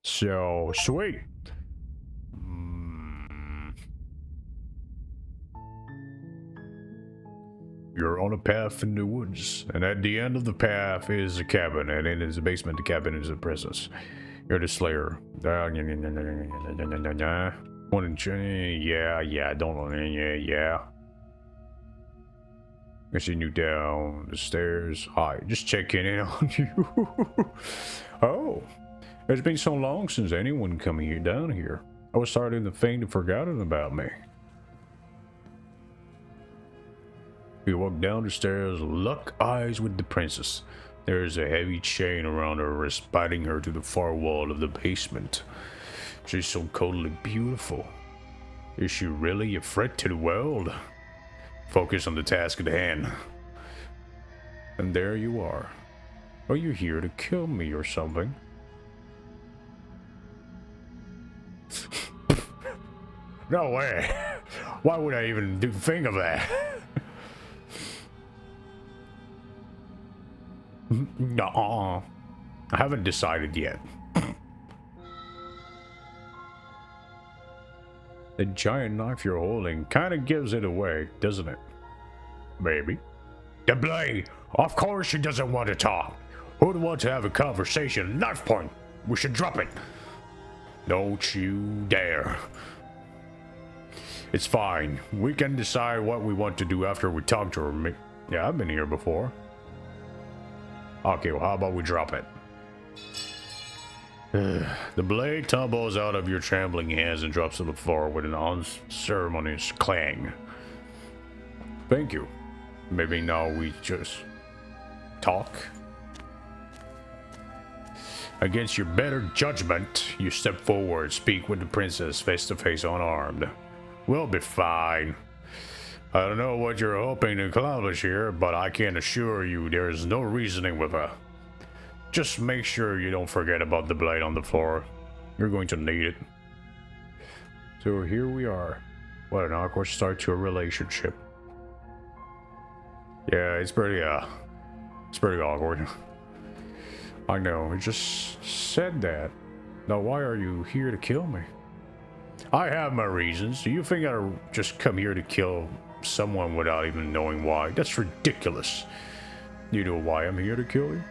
So sweet. Mm. You're on a path in the woods, and at the end of the path is a cabin, and in the basement, the cabin is a princess. You're the Slayer. Yeah, don't, yeah. I seen you down the stairs. Hi, just checking in on you. Oh, it's been so long since anyone come here down here. I was starting to think they'd forgotten about me. You walk down the stairs, lock eyes with the princess. There's a heavy chain around her wrist, biting her to the far wall of the basement. She's so coldly beautiful. Is she really a threat to the world? Focus on the task at hand. And there you are. Are you here to kill me or something? No way. Why would I even think of that? Nuh-uh. I haven't decided yet. The giant knife you're holding kinda gives it away, doesn't it? Maybe. The blade! Of course she doesn't want to talk. Who'd want to have a conversation? Knife point! We should drop it. Don't you dare. It's fine. We can decide what we want to do after we talk to her. Yeah, I've been here before. Okay, well, how about we drop it? The blade tumbles out of your trembling hands and drops to the floor with an unceremonious clang. Thank you. Maybe now we just talk? Against your better judgment, you step forward, speak with the princess face to face, unarmed. We'll be fine. I don't know what you're hoping to accomplish here, but I can assure you there is no reasoning with her. Just make sure you don't forget about the blade on the floor. You're going to need it. So here we are. What an awkward start to a relationship. Yeah, it's pretty awkward. I know, I just said that. Now why are you here to kill me? I have my reasons. Do you think I'd just come here to kill someone without even knowing why? That's ridiculous. You know why I'm here to kill you?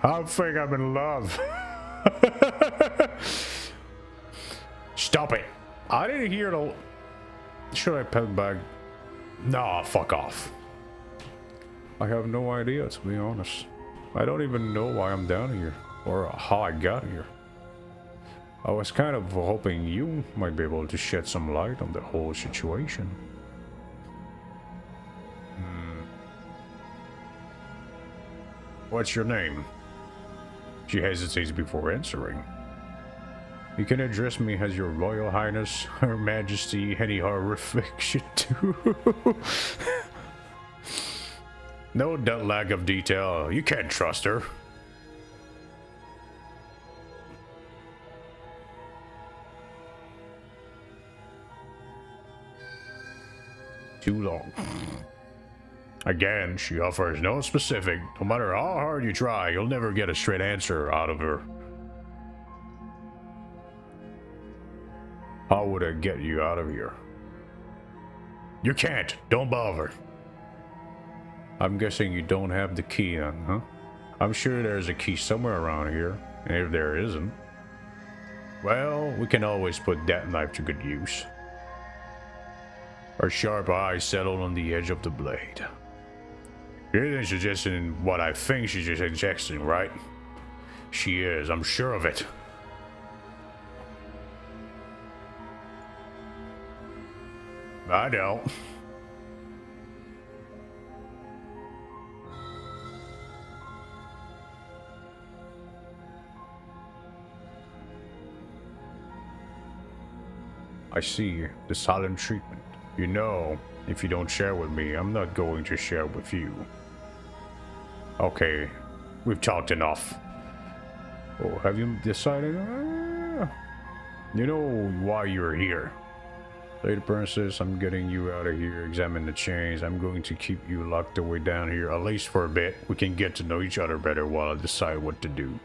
I think I'm in love. Stop it. I didn't hear the... Should I peg back? Nah, fuck off. I have no idea, to be honest. I don't even know why I'm down here, or how I got here. I was kind of hoping you might be able to shed some light on the whole situation. What's your name? She hesitates before answering. You can address me as your Royal Highness, Her Majesty, any horrific shit too. No, that lack of detail. You can't trust her. Too long. Again, she offers no specific. No matter how hard you try, you'll never get a straight answer out of her. How would I get you out of here? You can't. Don't bother. I'm guessing you don't have the key on, huh? I'm sure there's a key somewhere around here, and if there isn't, well, we can always put that knife to good use. Her sharp eyes settled on the edge of the blade. You isn't suggesting what I think she's just suggesting, right? She is, I'm sure of it. I don't. I see the silent treatment. You know, if you don't share with me, I'm not going to share with you. Okay, we've talked enough. Oh, have you decided? You know why you're here. Lady Princess, I'm getting you out of here. Examine the chains. I'm going to keep you locked away down here, at least for a bit. We can get to know each other better while I decide what to do.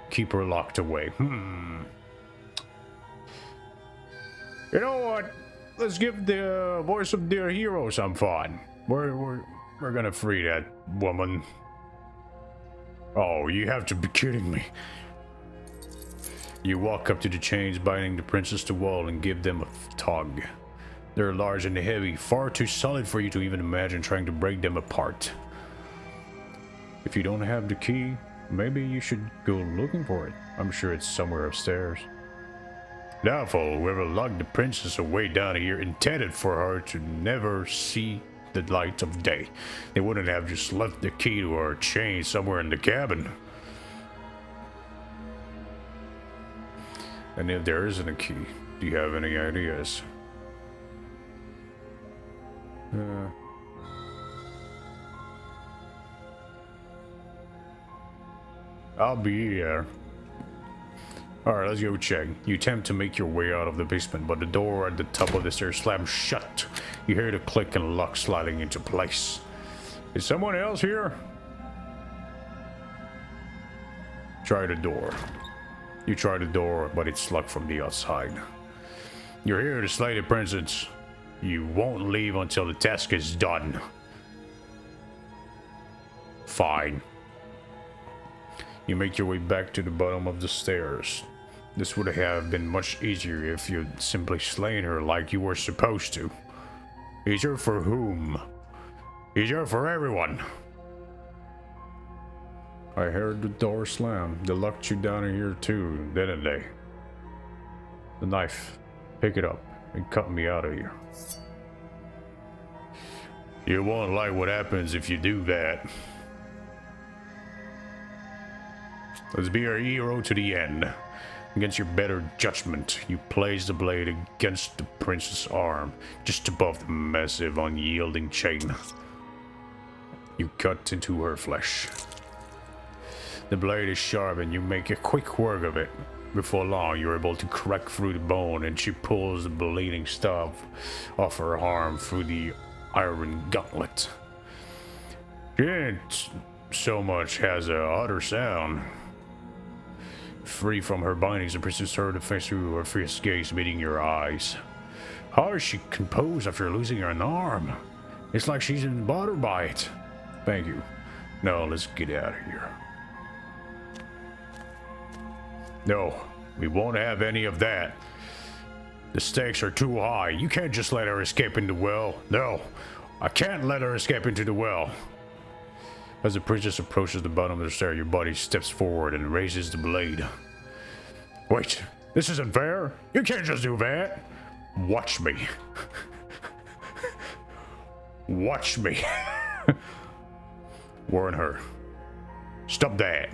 Keep her locked away. You know what? Let's give the voice of their hero some fun. We're gonna free that woman. Oh, you have to be kidding me. You walk up to the chains binding the princess to the wall and give them a tug. They're large and heavy, far too solid for you to even imagine trying to break them apart. If you don't have the key, maybe you should go looking for it. I'm sure it's somewhere upstairs. Doubtful whoever locked the princess away down here intended for her to never see the light of day. They wouldn't have just left the key to her chain somewhere in the cabin. And if there isn't a key, do you have any ideas? I'll be here. Alright, let's go check. You attempt to make your way out of the basement, but the door at the top of the stairs slams shut. You hear the click and lock sliding into place. Is someone else here? Try the door. You try the door, but it's locked from the outside. You're here to slay the princess. You won't leave until the task is done. Fine. You make your way back to the bottom of the stairs. This would have been much easier if you'd simply slain her like you were supposed to. Easier for whom? Easier for everyone. I heard the door slam. They locked you down in here too, didn't they? The knife. Pick it up and cut me out of here. You won't like what happens if you do that. Let's be our hero to the end. Against your better judgment, you place the blade against the prince's arm, just above the massive, unyielding chain. You cut into her flesh. The blade is sharp and you make a quick work of it. Before long, you're able to crack through the bone and she pulls the bleeding stuff off her arm through the iron gauntlet. She didn't so much as a utter sound. Free from her bindings, the princess heard the face through her fierce gaze meeting your eyes. How is she composed after losing an arm? It's like she's been bothered by it. Thank you. Now let's get out of here. No, we won't have any of that. The stakes are too high. You can't just let her escape into the well. No, I can't let her escape into the well. As the princess approaches the bottom of the stair, your body steps forward and raises the blade. Wait, this isn't fair. You can't just do that. Watch me. Watch me. Warn her. Stop that.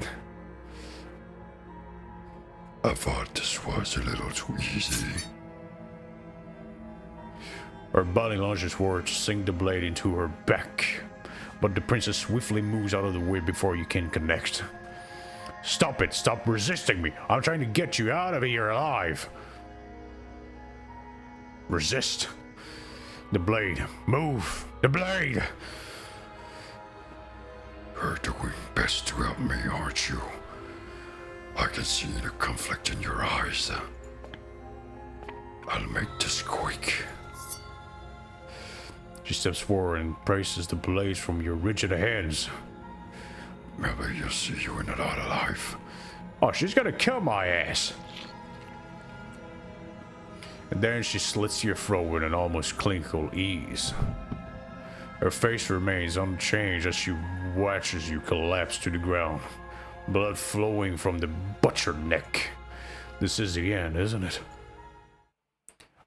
I thought this was a little too easy. Her body launches forward to sink the blade into her back, but the princess swiftly moves out of the way before you can connect. Stop it! Stop resisting me! I'm trying to get you out of here alive! Resist! The blade! Move! The blade! You're doing best to help me, aren't you? I can see the conflict in your eyes. I'll make this quick. She steps forward and braces the blades from your rigid hands. Maybe you'll see you in another life. Oh, she's gonna kill my ass. And then she slits your throat with an almost clinical ease. Her face remains unchanged as she watches you collapse to the ground. Blood flowing from the butchered neck. This is the end, isn't it?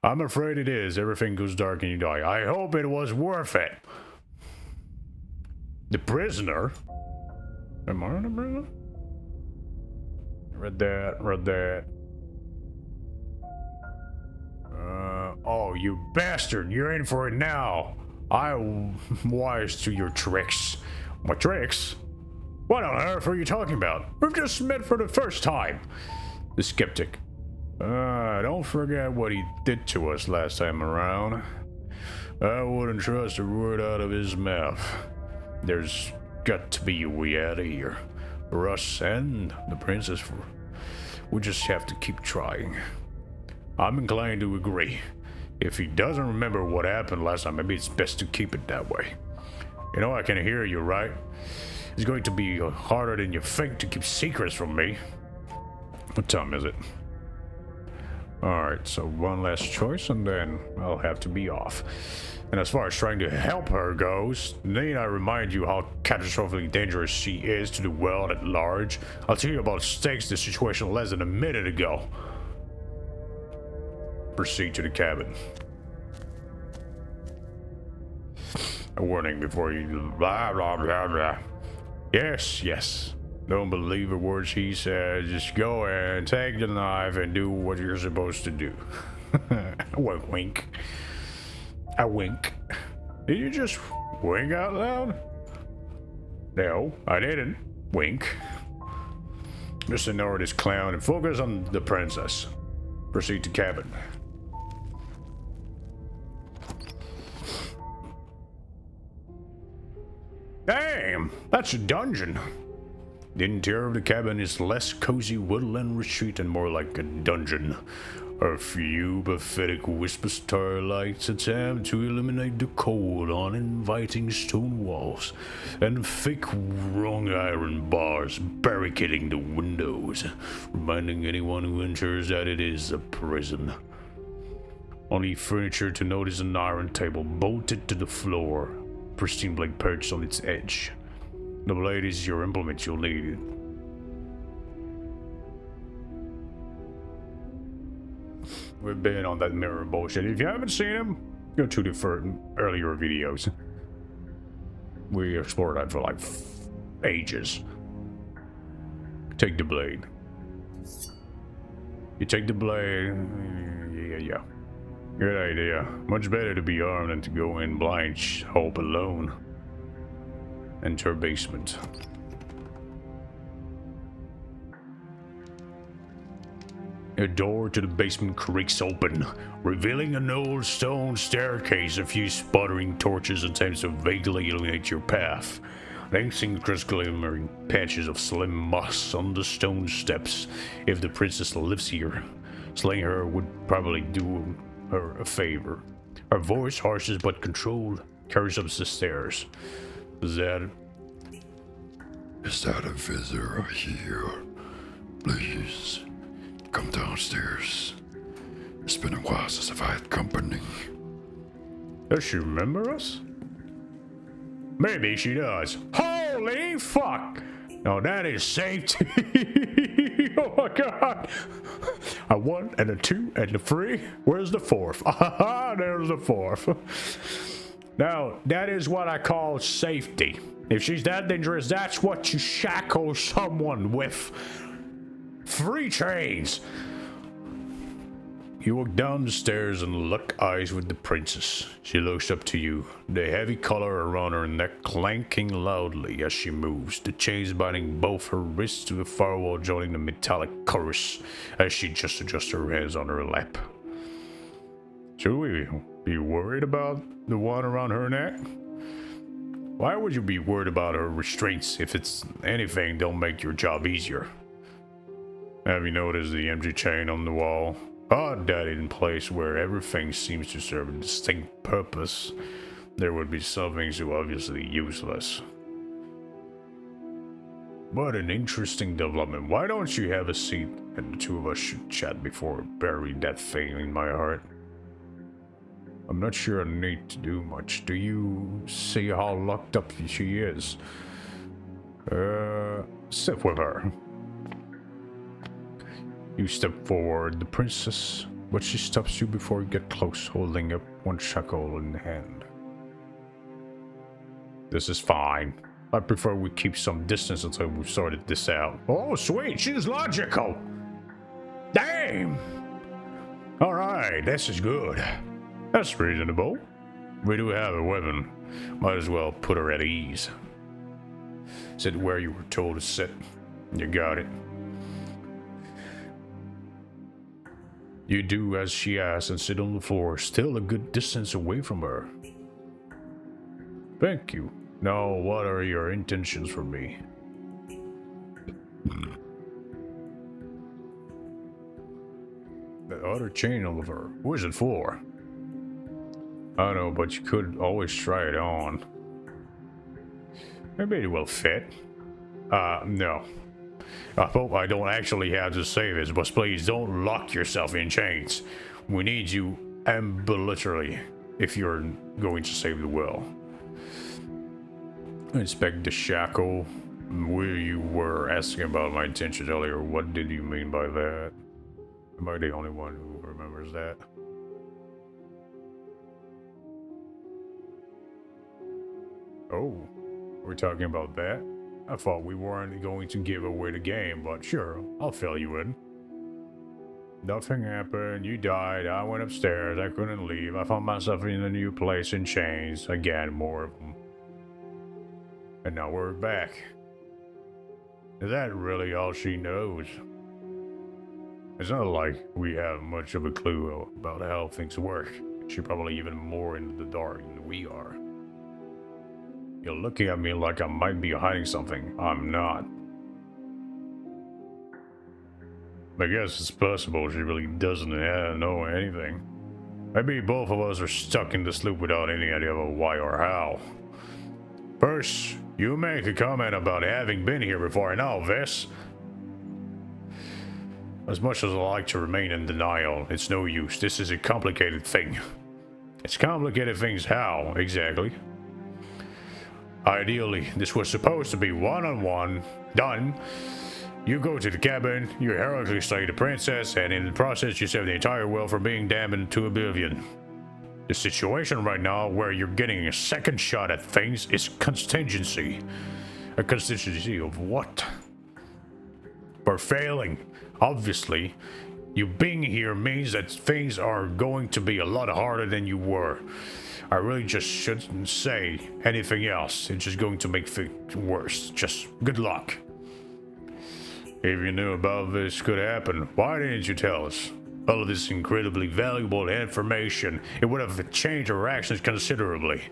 I'm afraid it is. Everything goes dark and you die. I hope it was worth it. The prisoner? Am I on the prisoner? Read that. Oh, you bastard. You're in for it now. I'm wise to your tricks. My tricks? What on earth are you talking about? We've just met for the first time. The skeptic. Don't forget what he did to us last time around. I wouldn't trust a word out of his mouth. There's got to be a way out of here. For us and the princess. We just have to keep trying. I'm inclined to agree. If he doesn't remember what happened last time, maybe it's best to keep it that way. You know, I can hear you, right? It's going to be harder than you think to keep secrets from me. What time is it? Alright, so one last choice and then I'll have to be off. And as far as trying to help her goes, need I remind you how catastrophically dangerous she is to the world at large? I'll tell you about stakes the situation less than a minute ago. Proceed to the cabin. A warning before you blah blah blah blah. Yes. Don't believe a word she says. Just go and take the knife and do what you're supposed to do. Wink, wink. A wink. Did you just wink out loud? No, I didn't. Wink. Just ignore this clown and focus on the princess. Proceed to cabin. Damn, that's a dungeon. The interior of the cabin is less cozy woodland retreat and more like a dungeon. A few pathetic wisp of starlights attempt to eliminate the cold on inviting stone walls and thick wrought iron bars barricading the windows, reminding anyone who enters that it is a prison. Only furniture to notice an iron table bolted to the floor, pristine blade perched on its edge. The blade is your implement you'll need. We've been on that mirror bullshit. If you haven't seen them, go to the earlier videos. We explored that for like ages. Take the blade. You take the blade. Yeah. Good idea. Much better to be armed than to go in blind, hope alone. Enter basement. A door to the basement creaks open, revealing an old stone staircase, a few sputtering torches attempts to vaguely illuminate your path. Dancing across glimmering patches of slim moss on the stone steps. If the princess lives here, slaying her would probably do her a favor. Her voice, harsh but controlled, carries up the stairs. Is that a visitor I hear? Please, come downstairs. It's been a while since I've had company. Does she remember us? Maybe she does. Holy fuck! No, that is safety. Oh my god. A 1 and a 2 and a 3. Where's the 4th? Ah, there's the 4th. Now, that is what I call safety. If she's that dangerous, that's what you shackle someone with. 3 chains. You walk down the stairs and lock eyes with the princess. She looks up to you, the heavy collar around her neck clanking loudly as she moves, the chains binding both her wrists to the far wall, joining the metallic chorus as she just adjusts her hands on her lap. Should we be worried about the one around her neck? Why would you be worried about her restraints? If it's anything, they'll make your job easier. Have you noticed the empty chain on the wall? Odd that in place where everything seems to serve a distinct purpose, there would be something so obviously useless. What an interesting development. Why don't you have a seat and the two of us should chat before I bury that thing in my heart? I'm not sure I need to do much. Do you see how locked up she is? Sit with her. You step forward, the princess, but she stops you before you get close, holding up one shackle in hand. This is fine. I prefer we keep some distance until we've sorted this out. Oh, sweet, she's logical. Damn! Alright, this is good. That's reasonable. We do have a weapon. Might as well put her at ease. Sit where you were told to sit. You got it. You do as she asks and sit on the floor, still a good distance away from her. Thank you. Now, what are your intentions for me? That other chain on her, who is it for? I don't know, but you could always try it on. Maybe it will fit. No. I hope I don't actually have to say this, but please don't lock yourself in chains. We need you ambulatory if you're going to save the world. Inspect the shackle. Where you were asking about my intentions earlier, what did you mean by that? Am I the only one who remembers that? Oh, we're talking about that? I thought we weren't going to give away the game, but sure, I'll fill you in. Nothing happened, you died, I went upstairs, I couldn't leave, I found myself in a new place in chains, again, more of them. And now we're back. Is that really all she knows? It's not like we have much of a clue about how things work. She's probably even more in the dark than we are. You're looking at me like I might be hiding something. I'm not. I guess it's possible she really doesn't know anything. Maybe both of us are stuck in this loop without any idea of why or how. First, you make a comment about having been here before, and all this. As much as I like to remain in denial, it's no use. This is a complicated thing. It's complicated things how, exactly? Ideally, this was supposed to be one-on-one, done. You go to the cabin, you heroically slay the princess, and in the process you save the entire world from being damned to oblivion. The situation right now where you're getting a second shot at things is contingency. A contingency of what? For failing. Obviously, you being here means that things are going to be a lot harder than you were. I really just shouldn't say anything else. It's just going to make things worse. Just good luck. If you knew about this could happen, why didn't you tell us? All of this incredibly valuable information, it would have changed our actions considerably.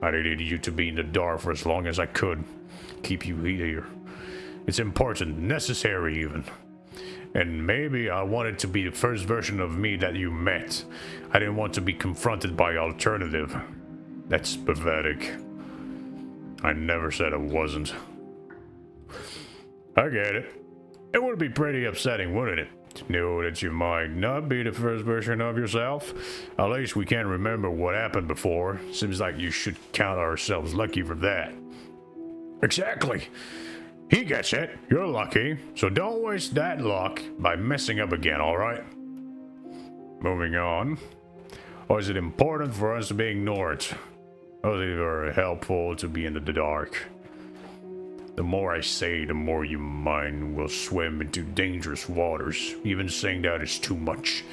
I needed you to be in the dark for as long as I could. Keep you here. It's important, necessary even. And maybe I wanted to be the first version of me that you met. I didn't want to be confronted by alternative. That's pathetic. I never said I wasn't. I get it. It would be pretty upsetting, wouldn't it? To know that you might not be the first version of yourself. At least we can't remember what happened before. Seems like you should count ourselves lucky for that. Exactly. He gets it. You're lucky. So don't waste that luck by messing up again, alright? Moving on. Or is it important for us to be ignored? Or is it very helpful to be in the dark? The more I say, the more your mind will swim into dangerous waters. Even saying that is too much.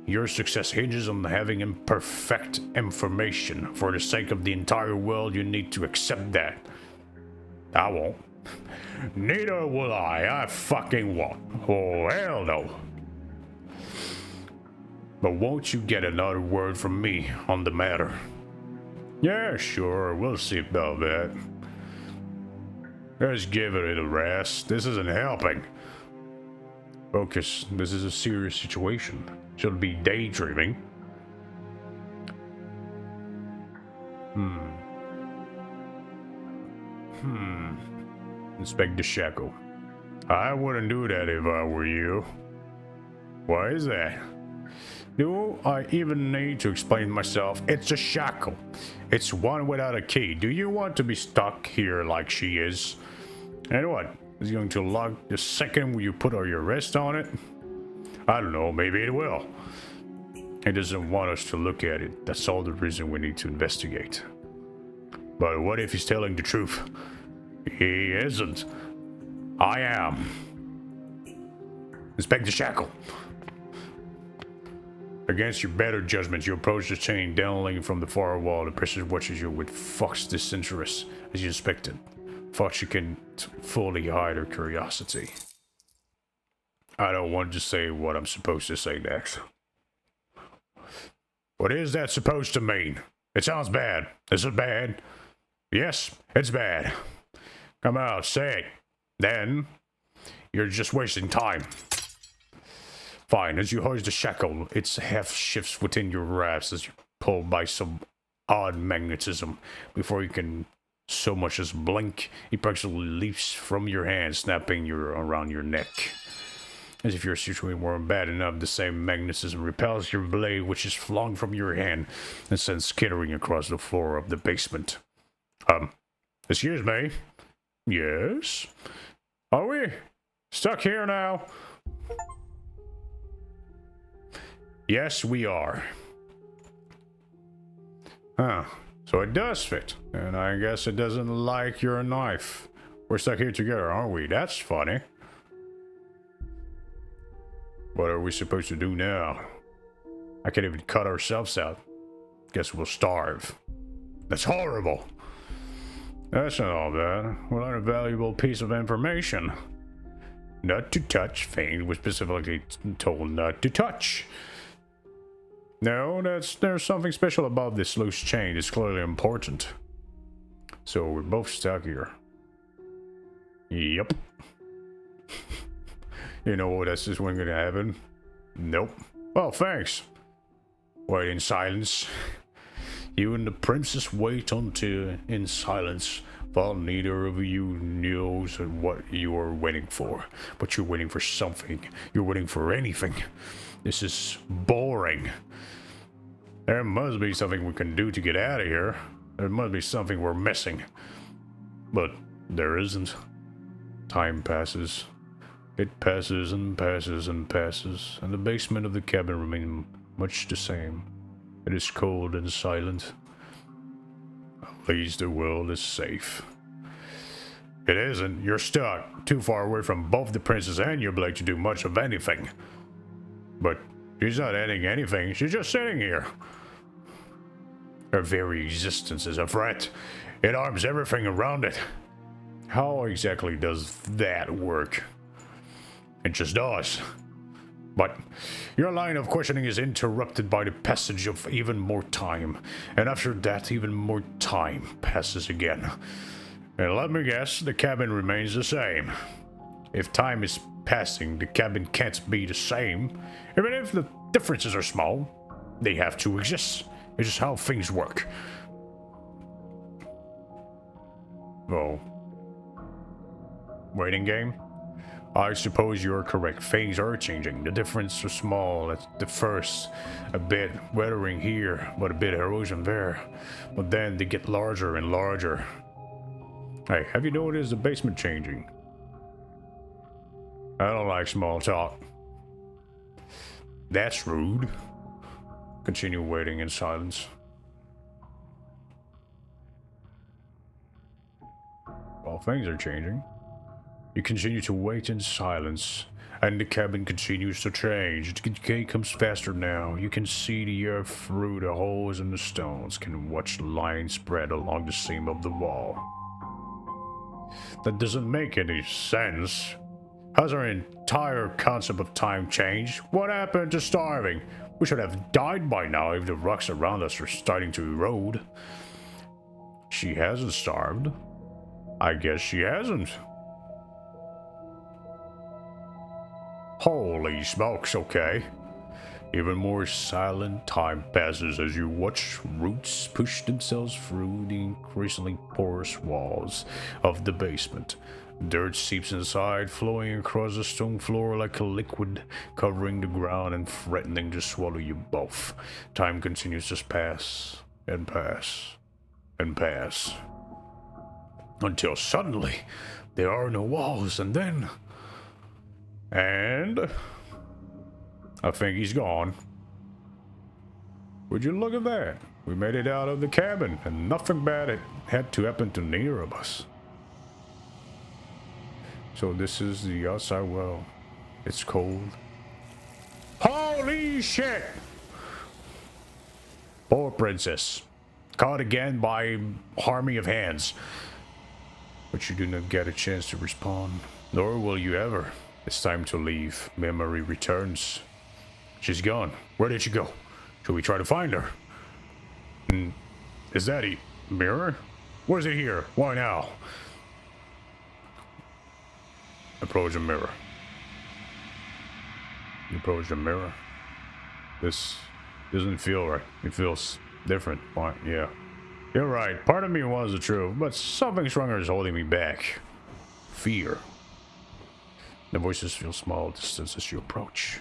Your success hinges on having imperfect information. For the sake of the entire world, you need to accept that. I won't. Neither will I fucking won't. Oh, hell no. But won't you get another word from me on the matter? Yeah, sure, we'll see about that. Let's give it a rest. This isn't helping. Focus, this is a serious situation. Shouldn't be daydreaming. Inspect the shackle. I wouldn't do that if I were you. Why is that? Do I even need to explain myself? It's a shackle. It's one without a key. Do you want to be stuck here like she is? And what? Is it going to lock the second you put your wrist on it? I don't know, maybe it will. He doesn't want us to look at it. That's all the reason we need to investigate. But what if he's telling the truth? He isn't. I am. Inspect the shackle. Against your better judgment, you approach the chain dangling from the far wall. The prisoner watches you with fox disinterest as you inspect it. Thought she can fully hide her curiosity. I don't want to say what I'm supposed to say next. What is that supposed to mean? It sounds bad. Is it bad? Yes, it's bad. Come out, say it. Then, you're just wasting time. Fine, as you hoist the shackle, its half shifts within your grasp as you're pulled by some odd magnetism. Before you can so much as blink, it practically leaps from your hand, snapping around your neck. As if you're situated weren't bad enough, the same magnetism repels your blade, which is flung from your hand and sends skittering across the floor of the basement. Excuse me? Yes? Are we stuck here now? Yes, we are. Huh. So it does fit. And I guess it doesn't like your knife. We're stuck here together, aren't we? That's funny. What are we supposed to do now? I can't even cut ourselves out. Guess we'll starve. That's horrible. That's not all bad. We'll learn a valuable piece of information. Not to touch. Fane was specifically told not to touch. No, there's something special about this loose chain. It's clearly important. So we're both stuck here. Yep. You know what else is going to happen? Nope. Well, thanks. Wait in silence. You and the princess wait until in silence, while neither of you knows what you are waiting for. But you're waiting for something. You're waiting for anything. This is boring. There must be something we can do to get out of here. There must be something we're missing. But there isn't. Time passes. It passes and passes and passes, and the basement of the cabin remains much the same. It is cold and silent. At least the world is safe. It isn't. You're stuck, too far away from both the princess and your blade to do much of anything. But she's not adding anything, she's just sitting here. Her very existence is a threat. It arms everything around it. How exactly does that work? It just does. But your line of questioning is interrupted by the passage of even more time. And after that, even more time passes again. And let me guess, the cabin remains the same. If time is passing, the cabin can't be the same. Even if the differences are small, they have to exist. It's just how things work. Oh. Waiting game? I suppose you're correct. Things are changing. The differences are small at the first. A bit weathering here, but a bit erosion there. But then they get larger and larger. Hey, have you noticed the basement changing? I don't like small talk. That's rude. Continue waiting in silence. Well, things are changing. You continue to wait in silence, and the cabin continues to change. The decay comes faster now. You can see the earth through the holes in the stones, can watch lines spread along the seam of the wall. That doesn't make any sense. Has our entire concept of time changed? What happened to starving? We should have died by now if the rocks around us are starting to erode. She hasn't starved. I guess she hasn't. Holy smokes, okay. Even more silent time passes as you watch roots push themselves through the increasingly porous walls of the basement. Dirt seeps inside, flowing across the stone floor like a liquid, covering the ground and threatening to swallow you both. Time continues to pass, and pass, and pass. Until suddenly, there are no walls, and then... And... I think he's gone. Would you look at that? We made it out of the cabin, and nothing bad had to happen to neither of us. So this is the outside well. It's cold. Holy shit! Poor princess. Caught again by an army of hands. But you do not get a chance to respond. Nor will you ever. It's time to leave. Memory returns. She's gone. Where did she go? Should we try to find her? Is that a mirror? Where's it here? Why now? Approach the mirror. Approach the mirror. This doesn't feel right. It feels different. Why? Yeah. You're right. Part of me wants the truth, but something stronger is holding me back. Fear. The voices feel small distance as you approach.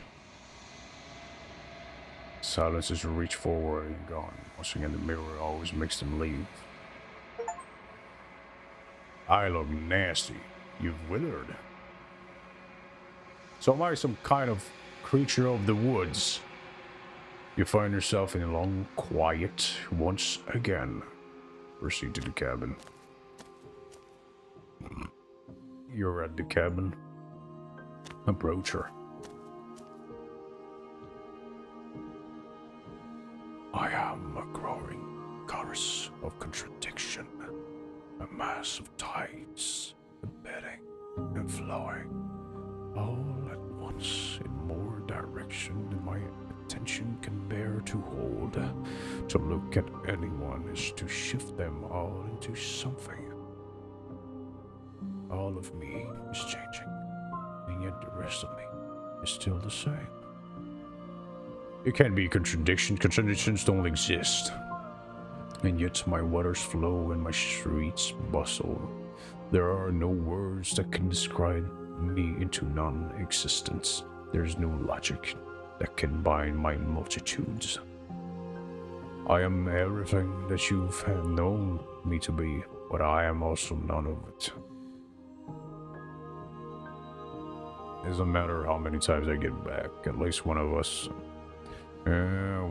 Silence as you reach forward and gone. Once again, the mirror always makes them leave. I look nasty. You've withered. So am I some kind of creature of the woods? You find yourself in a long quiet once again. Proceed to the cabin. You're at the cabin. Approach her. I am a growing chorus of contradiction, a mass of tides, ebbing and flowing, all at once in more direction than my attention can bear to hold. To look at anyone is to shift them all into something. All of me is changing, and yet the rest of me is still the same. It can't be contradiction. Contradictions don't exist. And yet my waters flow and my streets bustle. There are no words that can describe me into non-existence. There's no logic that can bind my multitudes. I am everything that you've had known me to be, but I am also none of it. It doesn't matter how many times I get back, at least one of us. Yeah.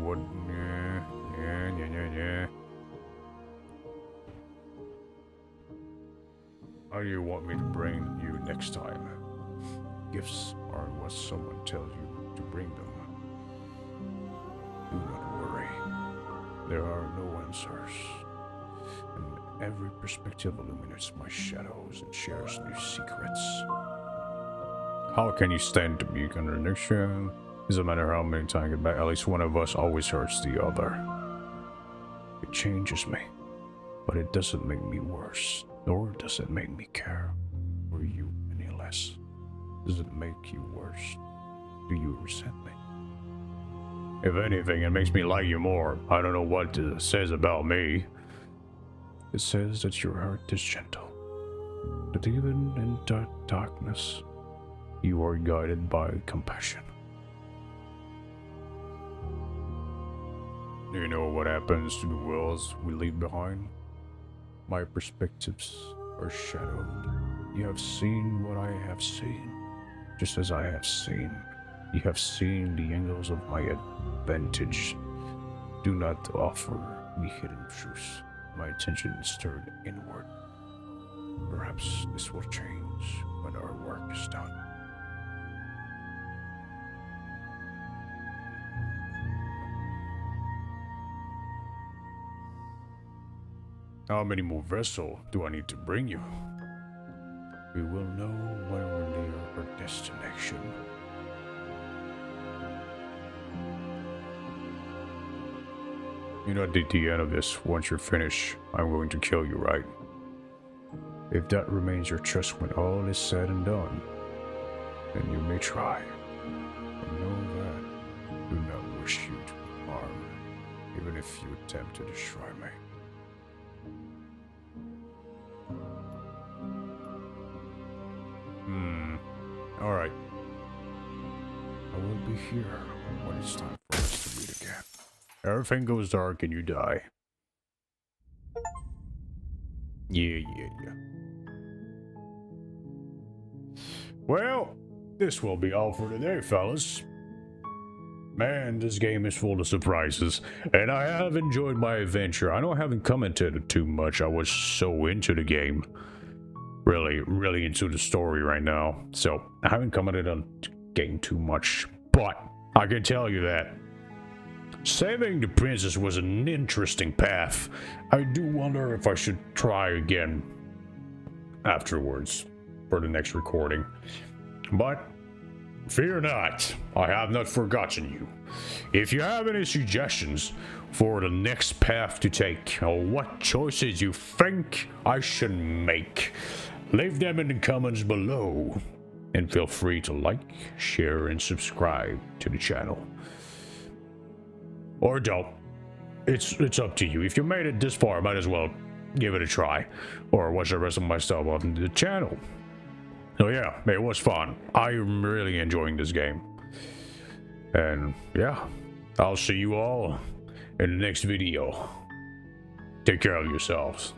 How do you want me to bring you next time? Gifts are what someone tells you to bring them. Do not worry. There are no answers. And every perspective illuminates my shadows and shares new secrets. How can you stand to be contradiction? Doesn't matter how many times I get back, at least one of us always hurts the other. It changes me, but it doesn't make me worse, nor does it make me care for you any less. Does it make you worse? Do you resent me? If anything, it makes me like you more. I don't know what it says about me. It says that your heart is gentle, that even in darkness, you are guided by compassion. Do you know what happens to the worlds we leave behind? My perspectives are shadowed. You have seen what I have seen, just as I have seen. You have seen the angles of my advantage. Do not offer me hidden truths. My attention is turned inward. Perhaps this will change when our work is done. How many more vessels do I need to bring you? We will know when we're near our destination. You know, at the end of this, once you're finished, I'm going to kill you, right? If that remains your trust when all is said and done, then you may try. But know that I do not wish you to harm, even if you attempt to destroy me. Alright. I will be here when it's time for us to meet again. Everything goes dark and you die. Yeah. Well, this will be all for today, fellas. Man, this game is full of surprises, and I have enjoyed my adventure. I know I haven't commented too much. I was so into the game. Really into the story right now. So I haven't commented on the game too much, but I can tell you that saving the princess was an interesting path. I do wonder if I should try again afterwards for the next recording. But Fear not, I have not forgotten you. If you have any suggestions for the next path to take, or what choices you think I should make, leave them in the comments below. And feel free to like, share, and subscribe to the channel. Or don't. It's up to you. If you made it this far, might as well give it a try. Or watch the rest of my stuff on the channel. So yeah, it was fun. I'm really enjoying this game. And yeah, I'll see you all in the next video. Take care of yourselves.